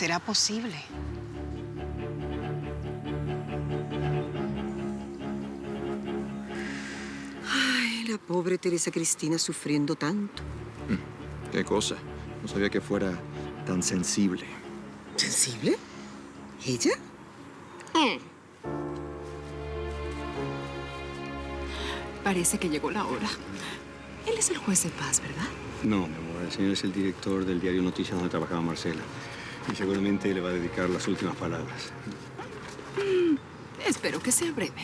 ¿Será posible? Ay, la pobre Teresa Cristina sufriendo tanto. ¿Qué cosa? No sabía que fuera tan sensible. ¿Sensible? ¿Ella? Parece que llegó la hora. Él es el juez de paz, ¿verdad? No, mi amor, el señor es el director del diario Noticias donde trabajaba Marcela. Y seguramente le va a dedicar las últimas palabras. Espero que sea breve.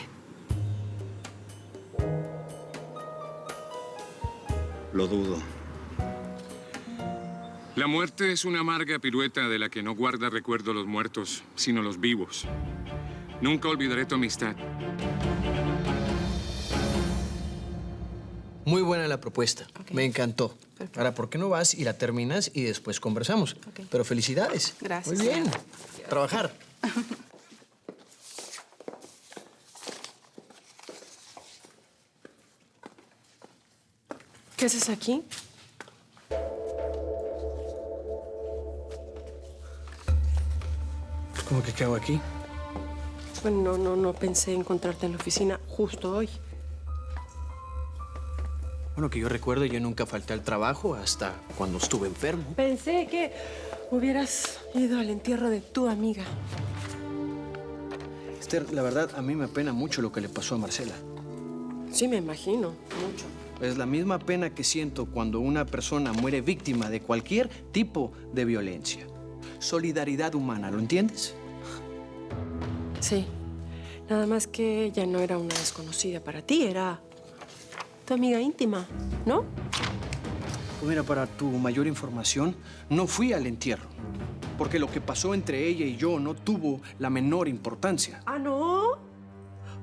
Lo dudo. La muerte es una amarga pirueta de la que no guarda recuerdo los muertos, sino los vivos. Nunca olvidaré tu amistad. Muy buena la propuesta. Ok. Me encantó. Perfecto. Ahora, ¿por qué no vas y la terminas y después conversamos? Ok. Pero felicidades. Gracias. Muy bien. Trabajar. ¿Qué haces aquí? ¿Cómo que qué hago aquí? Bueno, no pensé encontrarte en la oficina justo hoy. Bueno, que yo recuerdo, yo nunca falté al trabajo hasta cuando estuve enfermo. Pensé que hubieras ido al entierro de tu amiga. Esther, la verdad, a mí me apena mucho lo que le pasó a Marcela. Sí, me imagino, mucho. Es la misma pena que siento cuando una persona muere víctima de cualquier tipo de violencia. Solidaridad humana, ¿lo entiendes? Sí. Nada más que ella no era una desconocida para ti, era tu amiga íntima, ¿no? Pues mira, para tu mayor información, no fui al entierro. Porque lo que pasó entre ella y yo no tuvo la menor importancia. ¿Ah, no?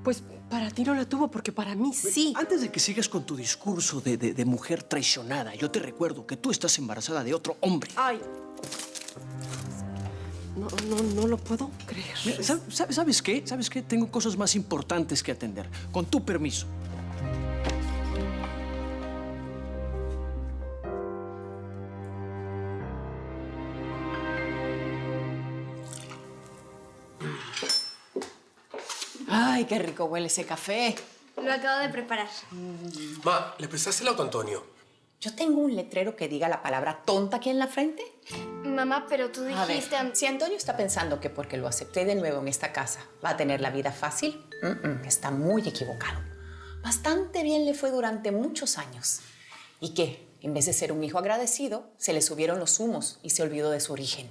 Pues para ti no la tuvo, porque para mí sí. Antes de que sigas con tu discurso de mujer traicionada, yo te recuerdo que tú estás embarazada de otro hombre. Ay. No lo puedo creer. Mira, ¿sabes qué? ¿Sabes qué? Tengo cosas más importantes que atender. Con tu permiso. Ay, qué rico huele ese café. Lo acabo de preparar. Ma, ¿le prestaste el auto a Antonio? Yo tengo un letrero que diga la palabra tonta aquí en la frente. Mamá, pero tú A ver, dijiste... si Antonio está pensando que porque lo acepté de nuevo en esta casa va a tener la vida fácil, está muy equivocado. Bastante bien le fue durante muchos años. ¿Y qué? En vez de ser un hijo agradecido, se le subieron los humos y se olvidó de su origen.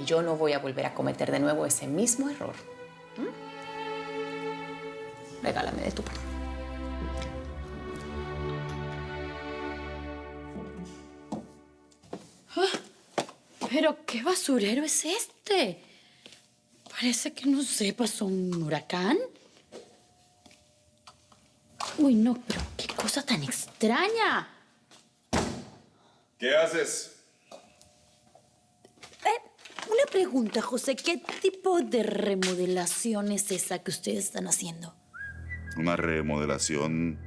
Y yo no voy a volver a cometer de nuevo ese mismo error. Regálame de tu parte. ¿Pero qué basurero es este? Parece que, no sé, pasó un huracán. Uy, no, pero qué cosa tan extraña. ¿Qué haces? Una pregunta, José. ¿Qué tipo de remodelación es esa que ustedes están haciendo? Una remodelación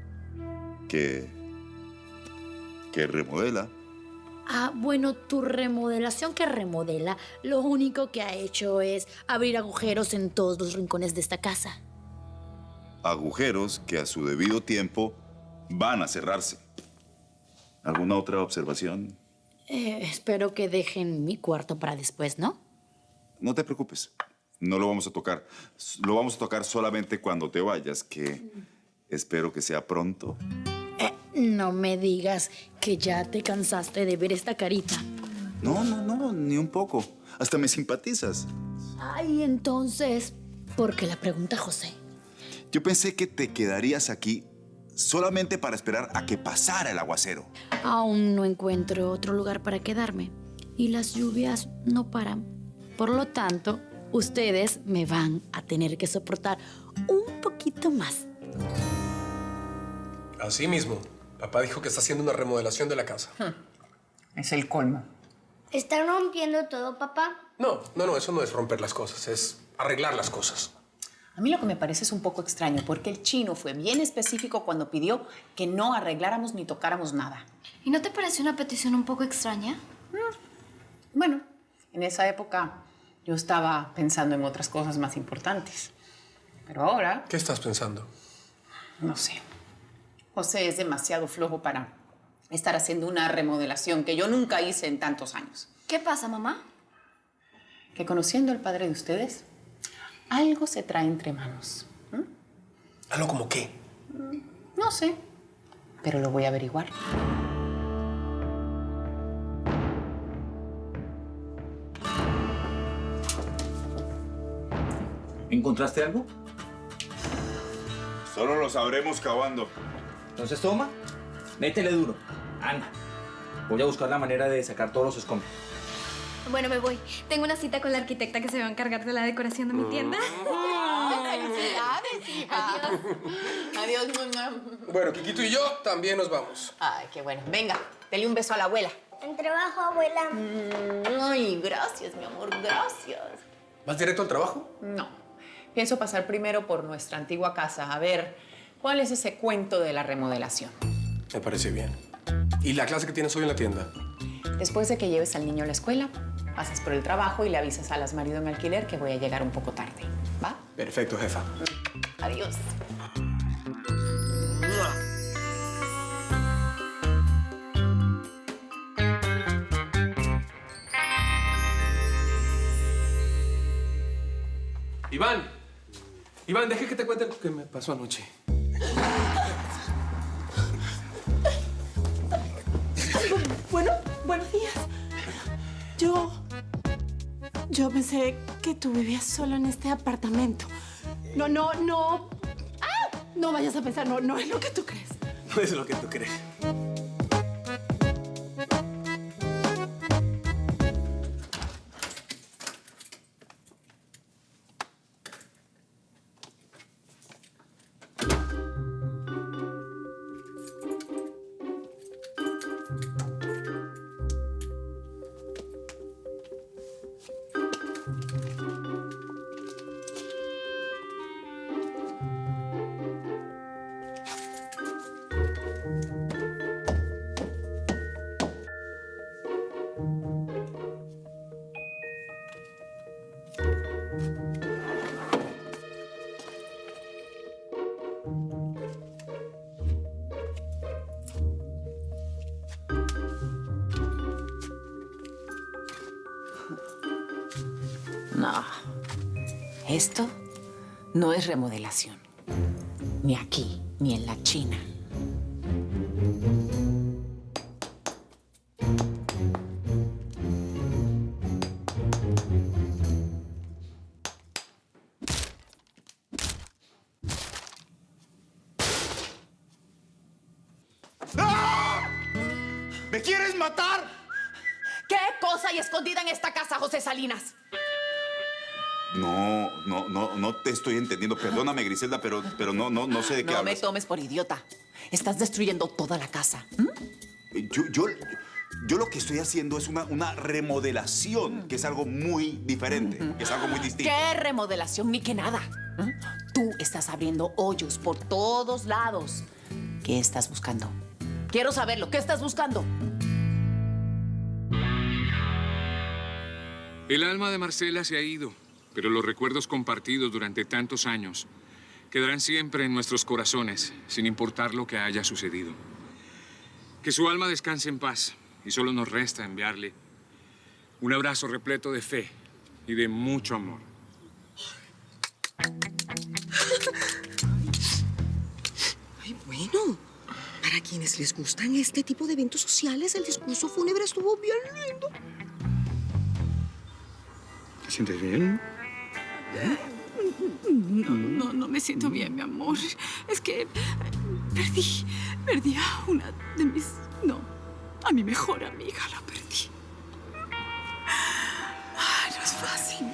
que remodela. Ah, bueno, tu remodelación que remodela, lo único que ha hecho es abrir agujeros en todos los rincones de esta casa. Agujeros que a su debido tiempo van a cerrarse. ¿Alguna otra observación? Espero que dejen mi cuarto para después, ¿no? No te preocupes. No lo vamos a tocar. Lo vamos a tocar solamente cuando te vayas, que espero que sea pronto. No me digas que ya te cansaste de ver esta carita. No, ni un poco. Hasta me simpatizas. Ay, entonces, ¿por qué la pregunta, José? Yo pensé que te quedarías aquí solamente para esperar a que pasara el aguacero. Aún no encuentro otro lugar para quedarme y las lluvias no paran. Por lo tanto, ustedes me van a tener que soportar un poquito más. Así mismo. Papá dijo que está haciendo una remodelación de la casa. Es el colmo. ¿Están rompiendo todo, papá? No, eso no es romper las cosas, es arreglar las cosas. A mí lo que me parece es un poco extraño, porque el chino fue bien específico cuando pidió que no arregláramos ni tocáramos nada. ¿Y no te parece una petición un poco extraña? Bueno, en esa época Yo estaba pensando en otras cosas más importantes. Pero ahora... ¿Qué estás pensando? No sé. José es demasiado flojo para estar haciendo una remodelación que yo nunca hice en tantos años. ¿Qué pasa, mamá? Que conociendo al padre de ustedes, algo se trae entre manos. ¿Algo como qué? No sé, pero lo voy a averiguar. ¿Encontraste algo? Solo lo sabremos cavando. Entonces toma, métele duro. Anda. Voy a buscar la manera de sacar todos los escombros. Bueno, me voy. Tengo una cita con la arquitecta que se va a encargar de la decoración de mi tienda. ¡Felicidades, hija! Adiós. Adiós, mamá. Bueno, Quiquito y yo también nos vamos. Ay, qué bueno. Venga, dele un beso a la abuela. En trabajo, abuela. Ay, gracias, mi amor, gracias. ¿Vas directo al trabajo? No. Pienso pasar primero por nuestra antigua casa a ver cuál es ese cuento de la remodelación. Me parece bien. ¿Y la clase que tienes hoy en la tienda? Después de que lleves al niño a la escuela, pasas por el trabajo y le avisas a las marido en alquiler que voy a llegar un poco tarde. ¿Va? Perfecto, jefa. Adiós. Iván, deje que te cuente lo que me pasó anoche. Bueno, buenos días. Yo pensé que tú vivías solo en este apartamento. No. No vayas a pensar, no es lo que tú crees. No es lo que tú crees. No, esto no es remodelación. Ni aquí, ni en la China. ¡Ah! ¿Me quieres matar? ¿Qué cosa hay escondida en esta casa, José Salinas? No te estoy entendiendo. Perdóname, Griselda, pero no sé de qué No hablas. me tomes por idiota. Estás destruyendo toda la casa. Yo lo que estoy haciendo es una remodelación, que es algo muy diferente, que es algo muy distinto. ¿Qué remodelación ni qué nada? Tú estás abriendo hoyos por todos lados. ¿Qué estás buscando? Quiero saberlo. ¿Qué estás buscando? El alma de Marcela se ha ido, pero los recuerdos compartidos durante tantos años quedarán siempre en nuestros corazones, sin importar lo que haya sucedido. Que su alma descanse en paz, y solo nos resta enviarle un abrazo repleto de fe y de mucho amor. Ay, bueno. Para quienes les gustan este tipo de eventos sociales, el discurso fúnebre estuvo bien lindo. ¿Te sientes bien? No me siento bien, mi amor. Es que perdí a una de mis... No, a mi mejor amiga la perdí. Ay, no es fácil.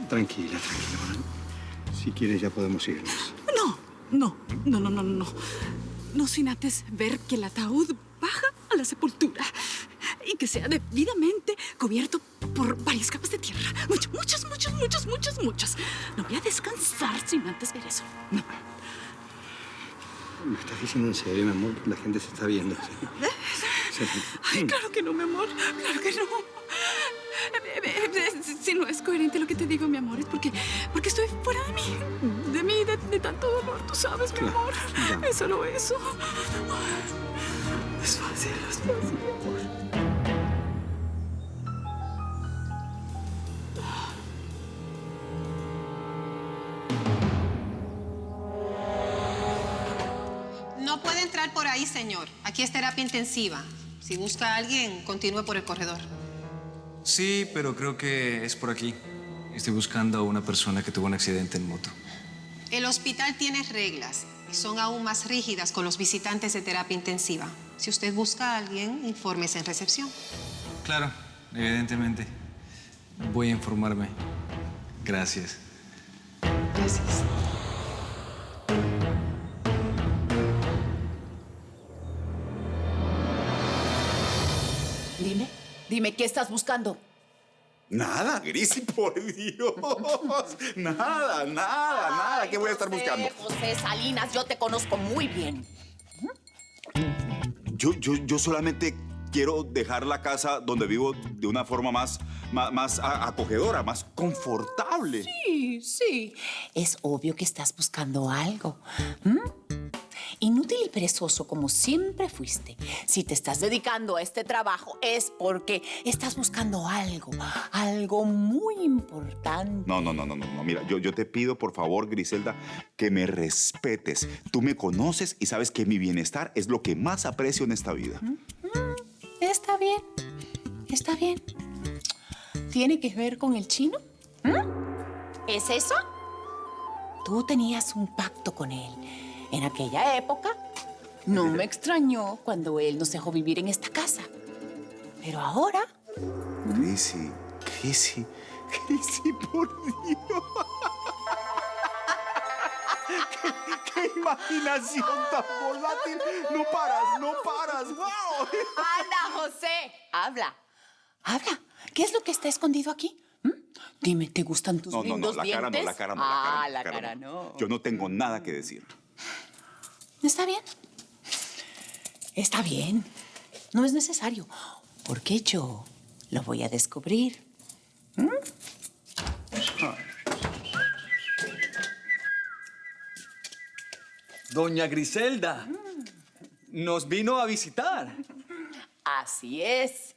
Tranquila. Si quieres ya podemos irnos. No. No sin antes ver que el ataúd baja a la sepultura y que sea debidamente cubierto por varias capas de tierra. Muchas. No voy a descansar sin antes ver eso. No. ¿Me estás diciendo en serio, mi amor? La gente se está viendo. Ay, claro que no, mi amor. Claro que no. Si no es coherente lo que te digo, mi amor, es porque estoy fuera de mí, de tanto dolor, tú sabes, mi amor. Ya. Es solo eso. Es fácil, mi amor. No puede entrar por ahí, señor. Aquí es terapia intensiva. Si busca a alguien, continúe por el corredor. Sí, pero creo que es por aquí. Estoy buscando a una persona que tuvo un accidente en moto. El hospital tiene reglas y son aún más rígidas con los visitantes de terapia intensiva. Si usted busca a alguien, infórmese en recepción. Claro, evidentemente. Voy a informarme. Gracias. Gracias. Dime, ¿qué estás buscando? Nada, Grisi, por Dios. Nada. ¿Qué voy a estar buscando? José Salinas, yo te conozco muy bien. Yo solamente quiero dejar la casa donde vivo de una forma más acogedora, más confortable. Sí. Es obvio que estás buscando algo. Inútil y perezoso como siempre fuiste. Si te estás dedicando a este trabajo es porque estás buscando algo muy importante. No. Mira, yo te pido, por favor, Griselda, que me respetes. Tú me conoces y sabes que mi bienestar es lo que más aprecio en esta vida. Está bien. ¿Tiene que ver con el chino? ¿Es eso? Tú tenías un pacto con él. En aquella época, no me extrañó cuando él nos dejó vivir en esta casa. Pero ahora... Grisi, por Dios. ¿Qué imaginación tan volátil? No paras. ¡Wow! ¡Anda, José! Habla. ¿Qué es lo que está escondido aquí? Dime, ¿te gustan tus lindos dientes? La cara no. Yo no tengo nada que decir. Está bien. No es necesario, porque yo lo voy a descubrir. Doña Griselda nos vino a visitar. Así es,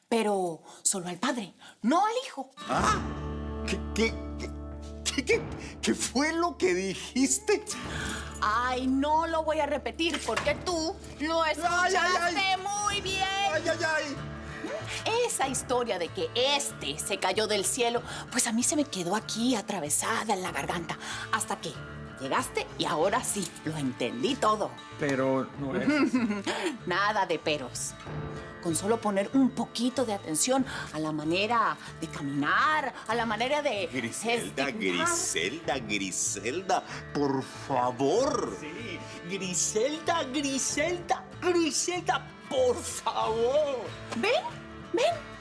pero solo al padre, no al hijo. ¿Ah? ¿Qué fue lo que dijiste? Ay, no lo voy a repetir porque tú lo escuchaste muy bien. Esa historia de que se cayó del cielo, pues a mí se me quedó aquí atravesada en la garganta. Hasta que llegaste y ahora sí, lo entendí todo. Pero no es... Nada de peros. Con solo poner un poquito de atención a la manera de caminar, a la manera de... Griselda, por favor. Sí, Griselda, por favor. Ven,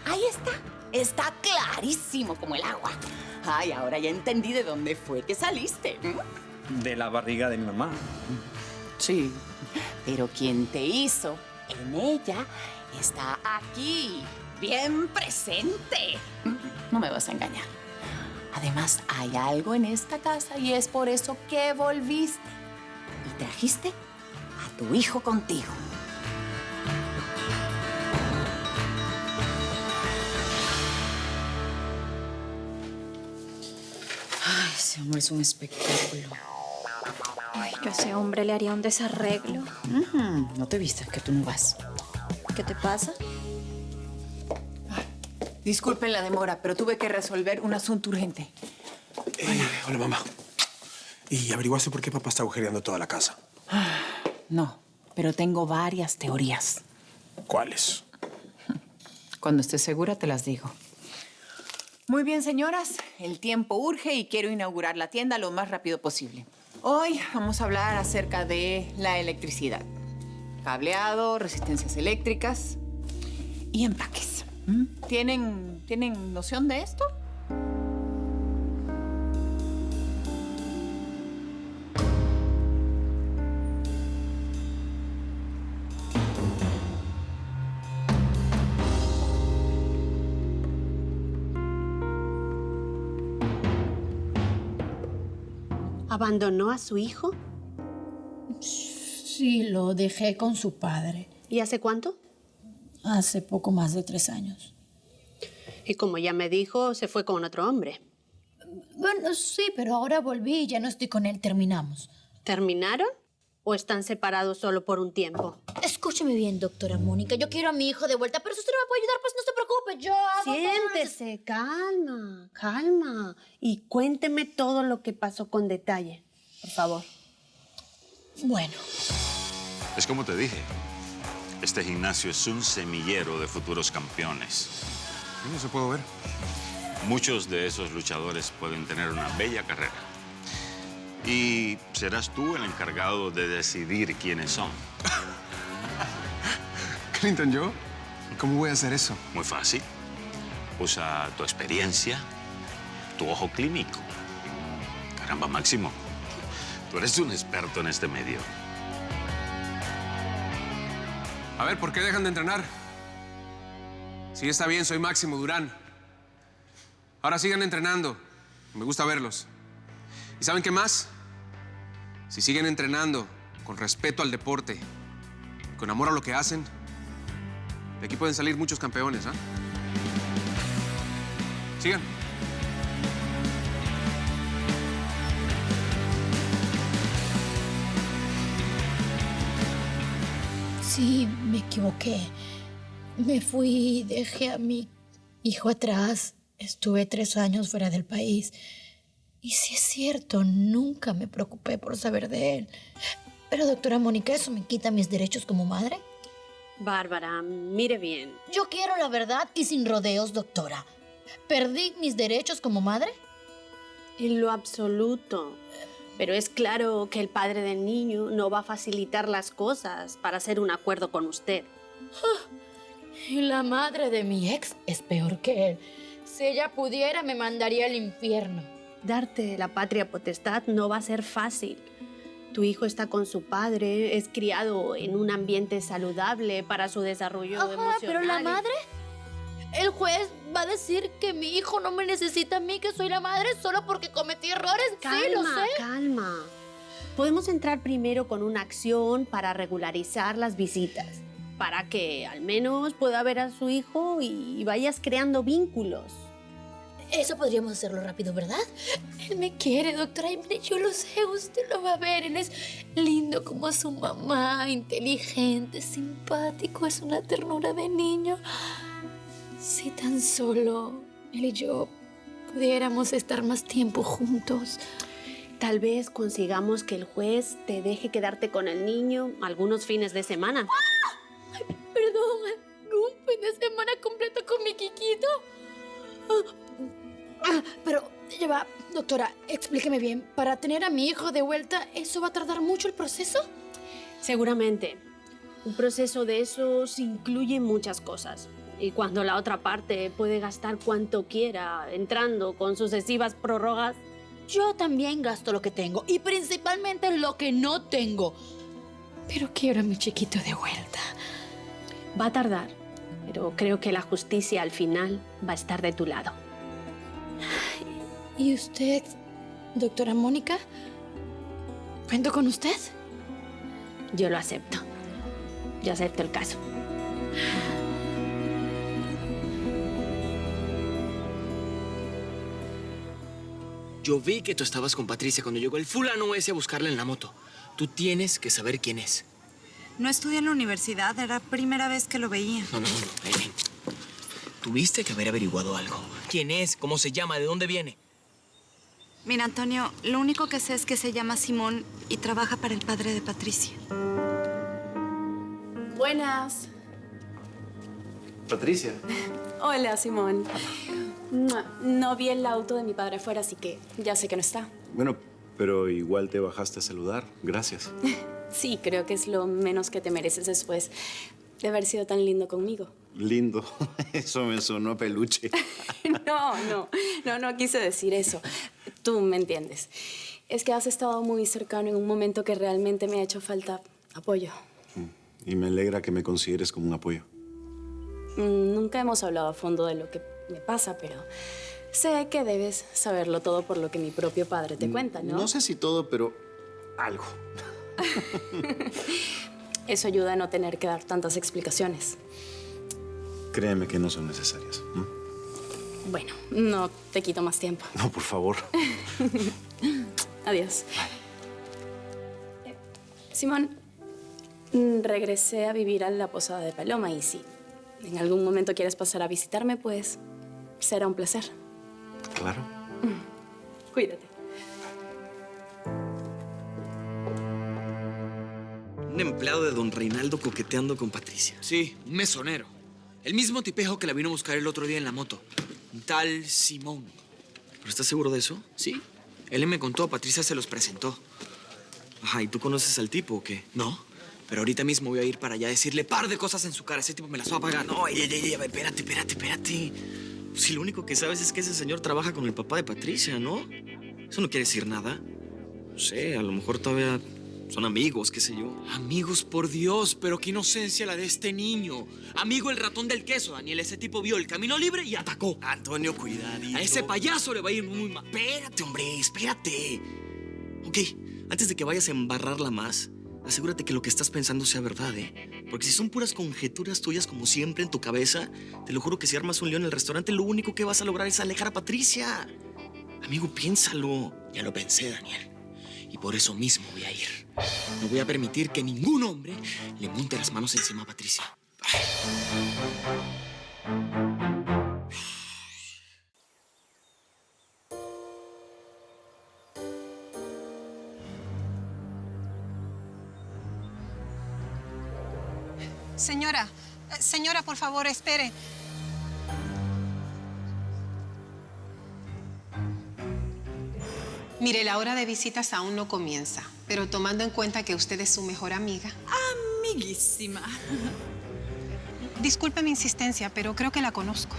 ahí está. Está clarísimo como el agua. Ay, ahora ya entendí de dónde fue que saliste. De la barriga de mi mamá. Sí. Pero quien te hizo en ella está aquí, bien presente. No me vas a engañar. Además, hay algo en esta casa y es por eso que volviste. Y trajiste a tu hijo contigo. Ay, ese hombre es un espectáculo. Ay, yo a ese hombre le haría un desarreglo. No te vistas, que tú no vas. ¿Qué te pasa? Disculpen la demora, pero tuve que resolver un asunto urgente. Hola, mamá. ¿Y averiguaste por qué papá está agujereando toda la casa? No, pero tengo varias teorías. ¿Cuáles? Cuando estés segura te las digo. Muy bien, señoras. El tiempo urge y quiero inaugurar la tienda lo más rápido posible. Hoy vamos a hablar acerca de la electricidad. Cableado, resistencias eléctricas y empaques. ¿Tienen noción de esto? ¿Abandonó a su hijo? Sí, lo dejé con su padre. ¿Y hace cuánto? Hace poco más de 3 años. Y como ya me dijo, se fue con otro hombre. Bueno, sí, pero ahora volví y ya no estoy con él. Terminamos. ¿Terminaron? ¿O están separados solo por un tiempo? Escúcheme bien, doctora Mónica. Yo quiero a mi hijo de vuelta, pero si usted no me puede ayudar, pues no se preocupe. Yo hago... Siéntese, calma, calma. Y cuénteme todo lo que pasó con detalle, por favor. Bueno. Es como te dije. Este gimnasio es un semillero de futuros campeones. No se puede ver. Muchos de esos luchadores pueden tener una bella carrera. Y serás tú el encargado de decidir quiénes son. Clinton, ¿yo? ¿Cómo voy a hacer eso? Muy fácil. Usa tu experiencia, tu ojo clínico. Caramba, Máximo. Tú eres un experto en este medio. A ver, ¿por qué dejan de entrenar? Sí, está bien, soy Máximo Durán. Ahora sigan entrenando. Me gusta verlos. ¿Y saben qué más? Si siguen entrenando con respeto al deporte, con amor a lo que hacen, de aquí pueden salir muchos campeones, ¿ah? Sigan. Sí, me equivoqué. Me fui y dejé a mi hijo atrás. Estuve 3 años fuera del país. Y sí es cierto, nunca me preocupé por saber de él. Pero, doctora Mónica, ¿eso me quita mis derechos como madre? Bárbara, mire bien. Yo quiero la verdad y sin rodeos, doctora. ¿Perdí mis derechos como madre? En lo absoluto. Pero es claro que el padre del niño no va a facilitar las cosas para hacer un acuerdo con usted. Y la madre de mi ex es peor que él. Si ella pudiera, me mandaría al infierno. Darte la patria potestad no va a ser fácil. Tu hijo está con su padre, es criado en un ambiente saludable para su desarrollo emocional. Pero la madre... El juez va a decir que mi hijo no me necesita a mí, que soy la madre, solo porque cometí errores. Calma, sí, lo sé. Calma. Podemos entrar primero con una acción para regularizar las visitas, para que al menos pueda ver a su hijo y vayas creando vínculos. Eso podríamos hacerlo rápido, ¿verdad? Él me quiere, doctora. Yo lo sé, usted lo va a ver. Él es lindo como su mamá, inteligente, simpático, es una ternura de niño. Si tan solo él y yo pudiéramos estar más tiempo juntos. Tal vez consigamos que el juez te deje quedarte con el niño algunos fines de semana. ¡Ah! Ay, perdón, ¿algún fin de semana completo con mi Kikito? Pero, ya va, doctora, explíqueme bien. ¿Para tener a mi hijo de vuelta, eso va a tardar mucho el proceso? Seguramente. Un proceso de esos incluye muchas cosas. Y cuando la otra parte puede gastar cuanto quiera, entrando con sucesivas prórrogas. Yo también gasto lo que tengo, y principalmente lo que no tengo. Pero quiero a mi chiquito de vuelta. Va a tardar, pero creo que la justicia al final va a estar de tu lado. ¿Y usted, doctora Mónica? ¿Cuento con usted? Yo lo acepto. Yo acepto el caso. Yo vi que tú estabas con Patricia cuando llegó el fulano ese a buscarla en la moto. Tú tienes que saber quién es. No estudié en la universidad, era primera vez que lo veía. No. Ven. Tuviste que haber averiguado algo. ¿Quién es? ¿Cómo se llama? ¿De dónde viene? Mira, Antonio, lo único que sé es que se llama Simón y trabaja para el padre de Patricia. Buenas. Patricia. Hola, Simón. No vi el auto de mi padre afuera, así que ya sé que no está. Bueno, pero igual te bajaste a saludar. Gracias. Sí, creo que es lo menos que te mereces después de haber sido tan lindo conmigo. Lindo. Eso me sonó peluche. No quise decir eso. Tú me entiendes. Es que has estado muy cercano en un momento que realmente me ha hecho falta apoyo. Y me alegra que me consideres como un apoyo. Nunca hemos hablado a fondo de lo que me pasa, pero Sé que debes saberlo todo por lo que mi propio padre te cuenta, ¿no? No sé si todo, pero algo. Eso ayuda a no tener que dar tantas explicaciones. Créeme que no son necesarias. Bueno, no te quito más tiempo. No, por favor. Adiós. Simón, regresé a vivir a la posada de Paloma y si en algún momento quieres pasar a visitarme, pues será un placer. Claro. Cuídate. Un empleado de don Reinaldo coqueteando con Patricia. Sí, un mesonero. El mismo tipejo que la vino a buscar el otro día en la moto. Un tal Simón. ¿Pero estás seguro de eso? Sí. Él me contó, Patricia se los presentó. Ajá, ¿y tú conoces al tipo o qué? No. Pero ahorita mismo voy a ir para allá a decirle par de cosas en su cara. Ese tipo me las va a pagar. No, espérate. Si lo único que sabes es que ese señor trabaja con el papá de Patricia, ¿no? Eso no quiere decir nada. No sé, a lo mejor todavía son amigos, qué sé yo. Amigos, por Dios, pero qué inocencia la de este niño. Amigo el ratón del queso, Daniel. Ese tipo vio el camino libre y atacó. Antonio, cuidadito. A ese payaso le va a ir muy mal. Espérate, hombre, espérate. Ok, antes de que vayas a embarrarla más, asegúrate que lo que estás pensando sea verdad, ¿eh? Porque si son puras conjeturas tuyas, como siempre, en tu cabeza, te lo juro que si armas un lío en el restaurante, lo único que vas a lograr es alejar a Patricia. Amigo, piénsalo. Ya lo pensé, Daniel. Y por eso mismo voy a ir. No voy a permitir que ningún hombre le monte las manos encima a Patricia. Señora, por favor, espere. Mire, la hora de visitas aún no comienza, pero tomando en cuenta que usted es su mejor amiga. Amiguísima. Disculpe mi insistencia, pero creo que la conozco.